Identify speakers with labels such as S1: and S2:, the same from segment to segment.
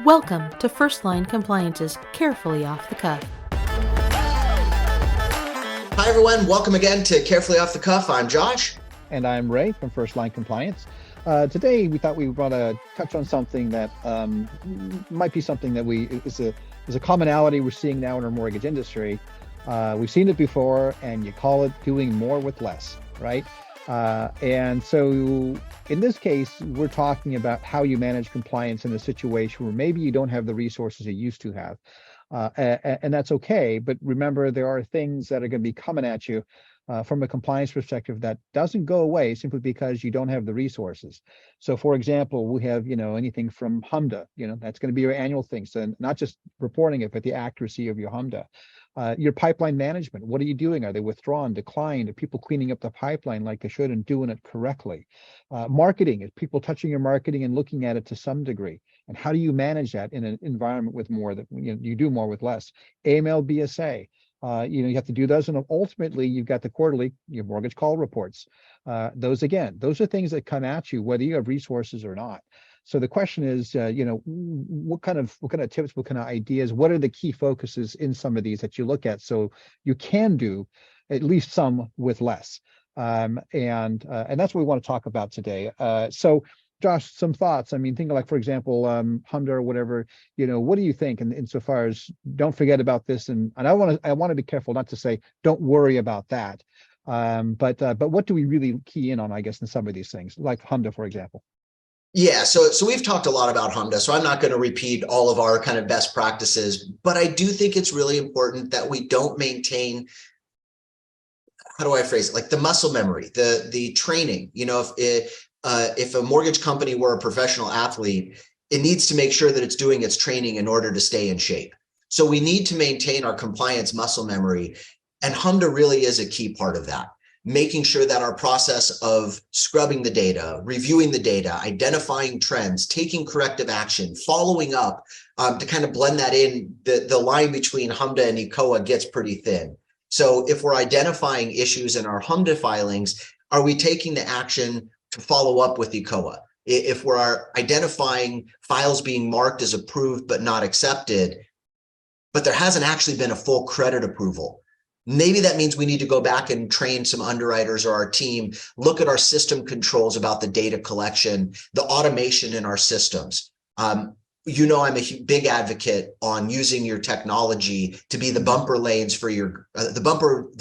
S1: Welcome to First Line Compliance's Carefully Off the Cuff.
S2: Hi, everyone. Welcome again to Carefully Off the Cuff. I'm Josh.
S3: And I'm Ray from First Line Compliance. Today, we thought we would want to touch on something that might be something that is a commonality we're seeing now in our mortgage industry. We've seen it before, and you call it doing more with less, right? And so in this case, we're talking about how you manage compliance in a situation where maybe you don't have the resources you used to have. And that's okay. But remember, there are things that are going to be coming at you from a compliance perspective that doesn't go away simply because you don't have the resources. So for example, we have, anything from HMDA, that's going to be your annual thing. So not just reporting it, but the accuracy of your HMDA. Your pipeline management, what are you doing? Are they withdrawn, declined? Are people cleaning up the pipeline like they should and doing it correctly? Marketing, is people touching your marketing and looking at it to some degree? And how do you manage that in an environment with more that you do more with less? AML, BSA, you have to do those, and ultimately you've got the quarterly, your mortgage call reports. Those are things that come at you whether you have resources or not. So the question is, what kind of tips, what kind of ideas, what are the key focuses in some of these that you look at so you can do at least some with less, and that's what we want to talk about today. So Josh, some thoughts. I mean, think like, for example, HMDA or whatever, what do you think insofar as don't forget about this? And I want to be careful not to say, don't worry about that. But what do we really key in on, I guess, in some of these things, like HMDA, for example?
S2: Yeah, so we've talked a lot about HMDA, so I'm not going to repeat all of our kind of best practices, but I do think it's really important that we don't maintain, how do I phrase it, like the muscle memory, the training. If a mortgage company were a professional athlete, it needs to make sure that it's doing its training in order to stay in shape. So we need to maintain our compliance muscle memory, and HMDA really is a key part of that. Making sure that our process of scrubbing the data, reviewing the data, identifying trends, taking corrective action, following up to kind of blend that in, the line between HMDA and ECOA gets pretty thin. So if we're identifying issues in our HMDA filings, are we taking the action to follow up with ECOA? If we're identifying files being marked as approved but not accepted, but there hasn't actually been a full credit approval, maybe that means we need to go back and train some underwriters or our team, look at our system controls about the data collection, the automation in our systems. I'm a big advocate on using your technology to be the bumper lanes for your, the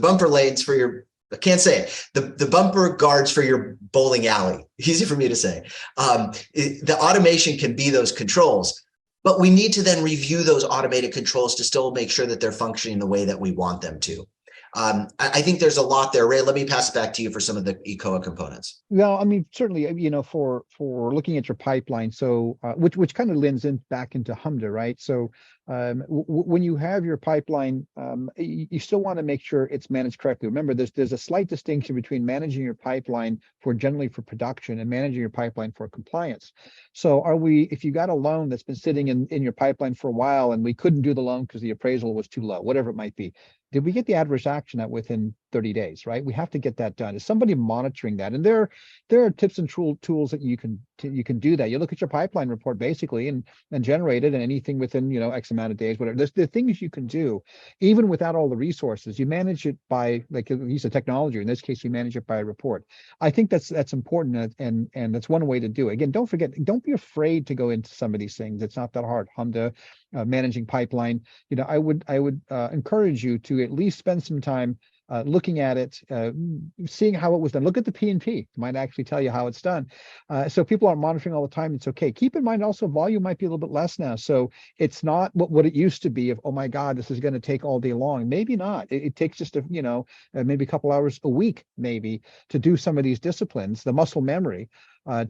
S2: bumper lanes for your, I can't say it, the bumper guards for your bowling alley. Easy for me to say. The automation can be those controls, but we need to then review those automated controls to still make sure that they're functioning the way that we want them to. I think there's a lot there. Ray, let me pass it back to you for some of the ECOA components.
S3: Well, I mean, certainly, for looking at your pipeline, so which kind of lends back into HMDA, right? So when you have your pipeline, you still want to make sure it's managed correctly. Remember, there's a slight distinction between managing your pipeline generally for production and managing your pipeline for compliance. So if you got a loan that's been sitting in your pipeline for a while and we couldn't do the loan because the appraisal was too low, whatever it might be, did we get the adverse action out within 30 days, right? We have to get that done. Is somebody monitoring that? And there are tips and tools that you can do that. You look at your pipeline report basically and generate it, and anything within X amount of days, whatever. There's the things you can do, even without all the resources. You manage it by, like, use of technology. In this case, you manage it by a report. I think that's important, and that's one way to do it. Again, don't forget, don't be afraid to go into some of these things. It's not that hard. HMDA, managing pipeline. I would encourage you to at least spend some time looking at it, seeing how it was done. Look at the P&P. It might actually tell you how it's done. So people aren't monitoring all the time. It's okay. Keep in mind also volume might be a little bit less now. So it's not what it used to be of, oh my God, this is going to take all day long. Maybe not. It takes just maybe a couple hours a week, maybe, to do some of these disciplines, the muscle memory,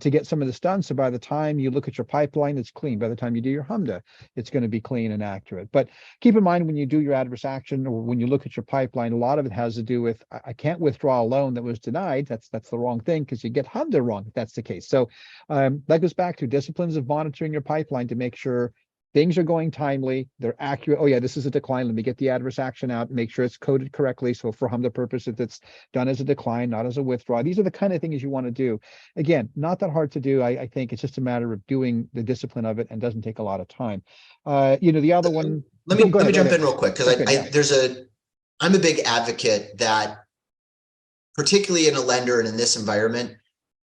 S3: to get some of this done. So by the time you look at your pipeline, it's clean. By the time you do your HMDA, it's going to be clean and accurate. But keep in mind, when you do your adverse action or when you look at your pipeline, a lot of it has to do with, I can't withdraw a loan that was denied. That's the wrong thing, because you get HMDA wrong if that's the case. So that goes back to disciplines of monitoring your pipeline to make sure things are going timely, they're accurate. Oh yeah, this is a decline. Let me get the adverse action out, make sure it's coded correctly. So for HMDA purposes, it's done as a decline, not as a withdrawal. These are the kind of things you want to do. Again, not that hard to do. I think it's just a matter of doing the discipline of it and doesn't take a lot of time. The other one.
S2: Let me jump in real quick because I'm a big advocate that, particularly in a lender and in this environment,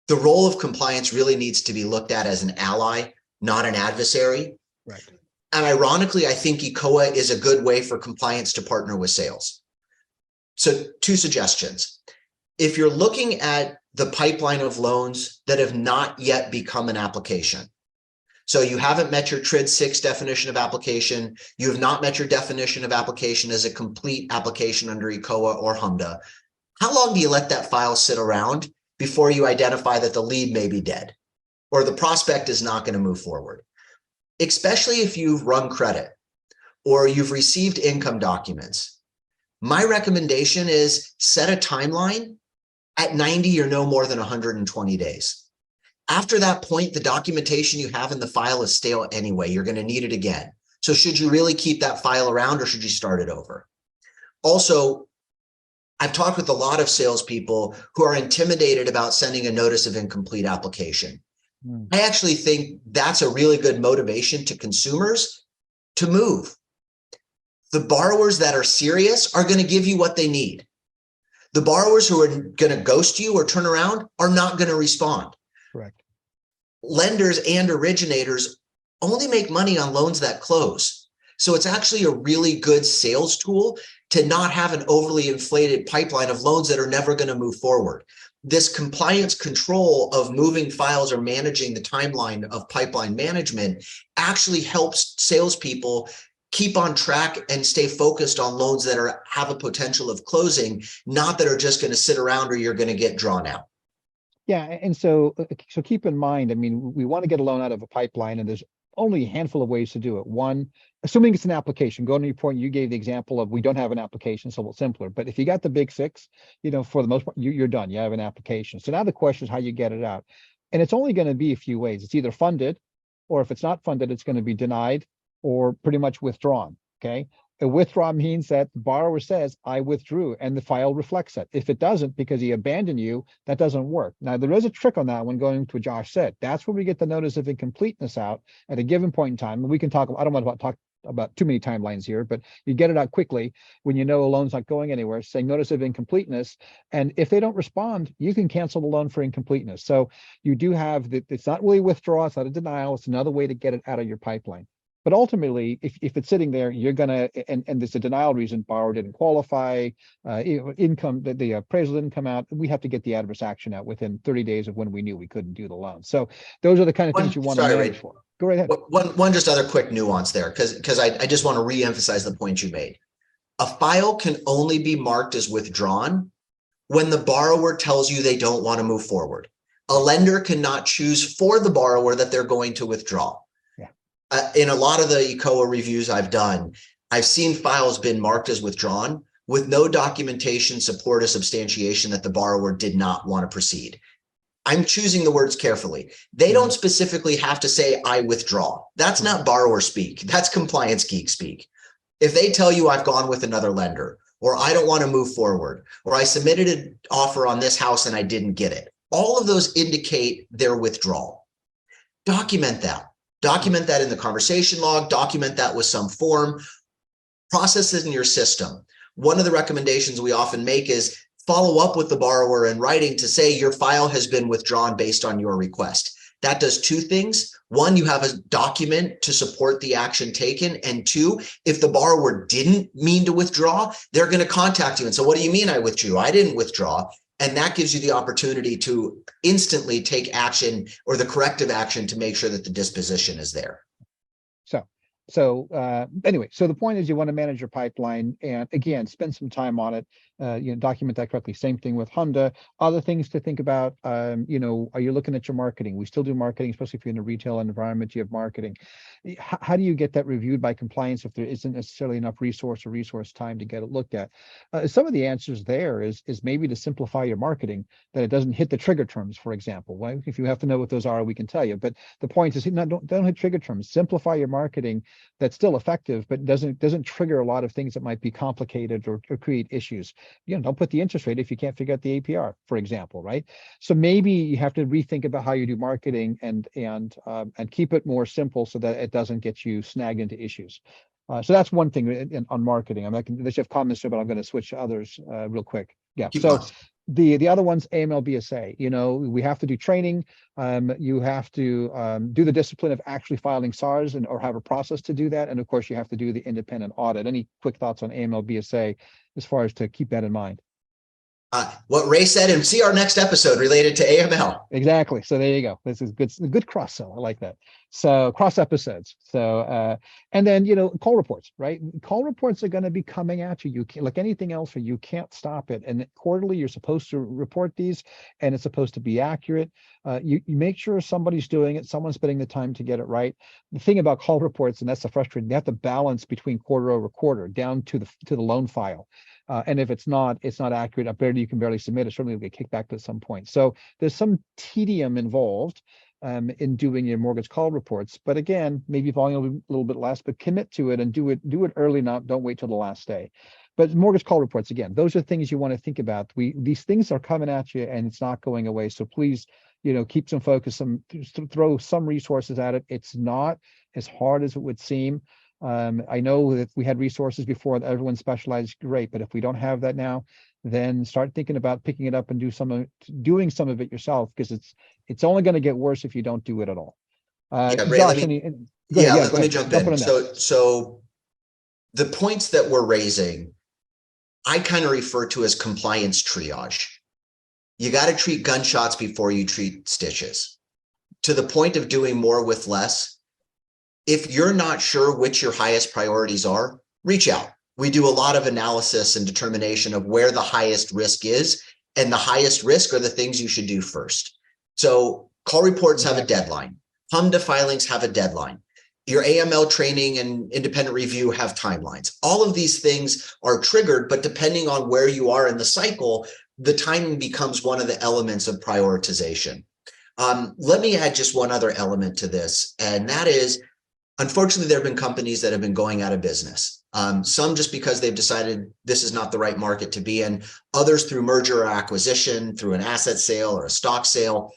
S2: the role of compliance really needs to be looked at as an ally, not an adversary.
S3: Right.
S2: And ironically, I think ECOA is a good way for compliance to partner with sales. So 2 suggestions. If you're looking at the pipeline of loans that have not yet become an application, so you haven't met your TRID 6 definition of application, you have not met your definition of application as a complete application under ECOA or HMDA, how long do you let that file sit around before you identify that the lead may be dead or the prospect is not going to move forward? Especially if you've run credit or you've received income documents. My recommendation is set a timeline at 90 or no more than 120 days. After that point, the documentation you have in the file is stale anyway. You're going to need it again. So should you really keep that file around or should you start it over? Also, I've talked with a lot of salespeople who are intimidated about sending a notice of incomplete application. I actually think that's a really good motivation to consumers to move. The borrowers that are serious are going to give you what they need. The borrowers who are going to ghost you or turn around are not going to respond.
S3: Correct.
S2: Lenders and originators only make money on loans that close. So it's actually a really good sales tool to not have an overly inflated pipeline of loans that are never going to move forward. This compliance control of moving files or managing the timeline of pipeline management actually helps salespeople keep on track and stay focused on loans that have a potential of closing, not that are just going to sit around or you're going to get drawn out.
S3: Yeah, and so keep in mind, I mean, we want to get a loan out of a pipeline, and there's only a handful of ways to do it. One, assuming it's an application, going to your point, you gave the example of we don't have an application, so it's simpler. But if you got the big 6, for the most part, you're done. You have an application. So now the question is how you get it out. And it's only going to be a few ways. It's either funded, or if it's not funded, it's going to be denied or pretty much withdrawn. Okay. A withdraw means that the borrower says, I withdrew, and the file reflects that. If it doesn't, because he abandoned you, that doesn't work. Now, there is a trick on that one, going to what Josh said. That's where we get the notice of incompleteness out at a given point in time. And we can talk, I don't want to talk about too many timelines here, but you get it out quickly when you know a loan's not going anywhere, saying notice of incompleteness. And if they don't respond, you can cancel the loan for incompleteness. So you do have that. It's not really withdrawal, it's not a denial, it's another way to get it out of your pipeline. But ultimately, if it's sitting there, you're gonna, and there's a denial reason, borrower didn't qualify, income, the appraisal didn't come out, we have to get the adverse action out within 30 days of when we knew we couldn't do the loan. So those are the kind of things you want to manage for. Go right ahead.
S2: One just other quick nuance there, because I just want to re-emphasize the point you made. A file can only be marked as withdrawn when the borrower tells you they don't want to move forward. A lender cannot choose for the borrower that they're going to withdraw. In a lot of the ECOA reviews I've done, I've seen files been marked as withdrawn with no documentation, support, or substantiation that the borrower did not want to proceed. I'm choosing the words carefully. They don't specifically have to say, I withdraw. That's not borrower speak. That's compliance geek speak. If they tell you I've gone with another lender, or I don't want to move forward, or I submitted an offer on this house and I didn't get it, all of those indicate their withdrawal. Document that. Document that in the conversation log, document that with some form, process it in your system. One of the recommendations we often make is follow up with the borrower in writing to say your file has been withdrawn based on your request. That does 2 things. 1, you have a document to support the action taken. And 2, if the borrower didn't mean to withdraw, they're going to contact you and say, what do you mean I withdrew? I didn't withdraw. And that gives you the opportunity to instantly take action or the corrective action to make sure that the disposition is there.
S3: So anyway, so the point is you want to manage your pipeline, and again, spend some time on it. document that correctly. Same thing with Honda. Other things to think about, are you looking at your marketing? We still do marketing, especially if you're in a retail environment, you have marketing. How do you get that reviewed by compliance if there isn't necessarily enough resource time to get it looked at? Some of the answers there is maybe to simplify your marketing, that it doesn't hit the trigger terms, for example. Well, if you have to know what those are, we can tell you. But the point is, don't hit trigger terms. Simplify your marketing that's still effective, but doesn't trigger a lot of things that might be complicated or create issues. Don't put the interest rate if you can't figure out the APR, for example, right? So maybe you have to rethink about how you do marketing and keep it more simple so that it doesn't get you snagged into issues. So that's one thing on marketing. I'm not going to have comments, but I'm going to switch to others real quick. Yeah.
S2: Keep
S3: So
S2: going.
S3: the other one's AML BSA. We have to do training. You have to do the discipline of actually filing SARs or have a process to do that. And of course, you have to do the independent audit. Any quick thoughts on AML BSA as far as to keep that in mind?
S2: What Ray said, and see our next episode related to AML.
S3: Exactly. So there you go. This is good cross sell. I like that. So cross episodes. So and then call reports, right? Call reports are going to be coming at you. You can't, like anything else, you can't stop it. And quarterly, you're supposed to report these, and it's supposed to be accurate. You make sure somebody's doing it. Someone's spending the time to get it right. The thing about call reports, and that's the frustrating, they have to balance between quarter over quarter down to the loan file. And if it's not accurate, you can barely submit it. Certainly will get kicked back at some point. So there's some tedium involved in doing your mortgage call reports. But again, maybe volume will be a little bit less, but commit to it and do it early. Don't wait till the last day. But mortgage call reports, again, those are things you want to think about. These things are coming at you, and it's not going away. So please, keep some focus, throw some resources at it. It's not as hard as it would seem. I know that we had resources before that everyone specialized, great, but if we don't have that now, then start thinking about picking it up and doing some of it yourself, because it's only going to get worse if you don't do it at all.
S2: Ray,
S3: Josh,
S2: let me jump in.
S3: That.
S2: So the points that we're raising, I kind of refer to as compliance triage. You got to treat gunshots before you treat stitches. To the point of doing more with less, if you're not sure which your highest priorities are, reach out. We do a lot of analysis and determination of where the highest risk is, and the highest risk are the things you should do first. So call reports have a deadline. HMDA filings have a deadline. Your AML training and independent review have timelines. All of these things are triggered, but depending on where you are in the cycle, the timing becomes one of the elements of prioritization. Let me add just one other element to this, and that is, unfortunately, there have been companies that have been going out of business. Some just because they've decided this is not the right market to be in, others through merger or acquisition, through an asset sale or a stock sale.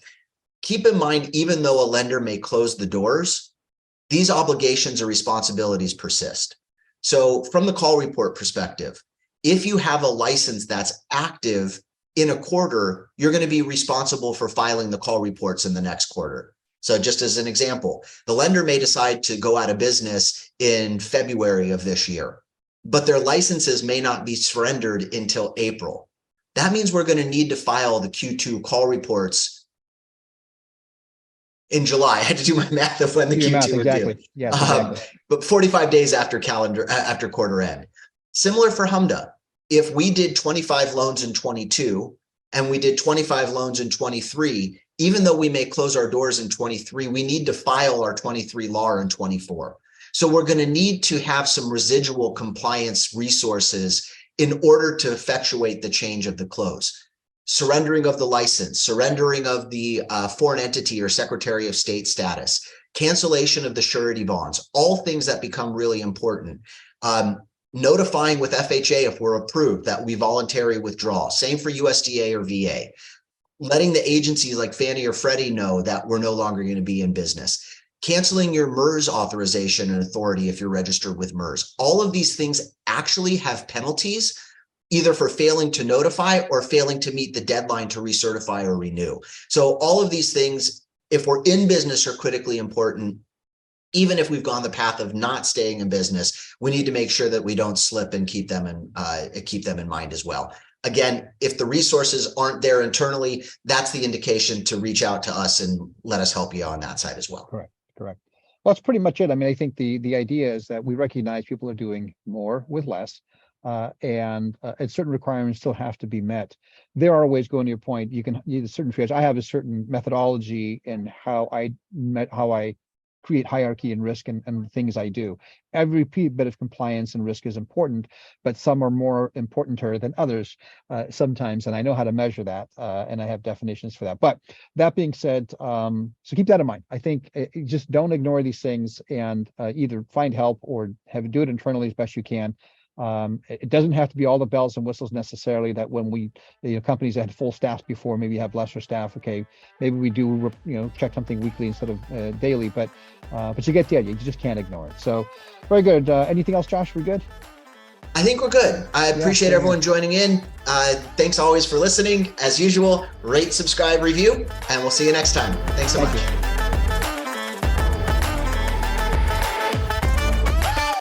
S2: Keep in mind, even though a lender may close the doors, these obligations or responsibilities persist. So from the call report perspective, if you have a license that's active in a quarter, you're going to be responsible for filing the call reports in the next quarter. So just as an example, the lender may decide to go out of business in February of this year, but their licenses may not be surrendered until April. That means we're going to need to file the Q2 call reports in July. I had to do my math of when the Q2 were due.
S3: Yes, exactly.
S2: But 45 days after quarter end. Similar for HMDA. If we did 25 loans in 22 and we did 25 loans in 23, even though we may close our doors in 23, we need to file our 23 LAR in 24. So we're going to need to have some residual compliance resources in order to effectuate the change of the close. Surrendering of the license, surrendering of the foreign entity or Secretary of State status, cancellation of the surety bonds, all things that become really important. Notifying with FHA if we're approved that we voluntarily withdraw. Same for USDA or VA. Letting the agencies like Fannie or Freddie know that we're no longer going to be in business. Canceling your MERS authorization and authority if you're registered with MERS. All of these things actually have penalties, either for failing to notify or failing to meet the deadline to recertify or renew. So all of these things, if we're in business, are critically important. Even if we've gone the path of not staying in business, we need to make sure that we don't slip and keep them in mind as well. Again, if the resources aren't there internally, that's the indication to reach out to us and let us help you on that side as well.
S3: Correct. Well, that's pretty much it. I mean, I think the idea is that we recognize people are doing more with less. and certain requirements still have to be met. There are ways, going to your point, you can use a certain triage. I have a certain methodology in how I create hierarchy and risk and the things I do. Every bit of compliance and risk is important, but some are more importanter than others sometimes, and I know how to measure that, and I have definitions for that. But that being said, so keep that in mind. I think just don't ignore these things, and either find help or do it internally as best you can. It doesn't have to be all the bells and whistles necessarily, that when companies that had full staff before, maybe have lesser staff. Okay, maybe we do, check something weekly instead of daily, but you get the idea. You just can't ignore it. So very good. Anything else, Josh? We good?
S2: I think we're good. I appreciate everyone joining in. Thanks always for listening. As usual, rate, subscribe, review, and we'll see you next time. Thanks so much.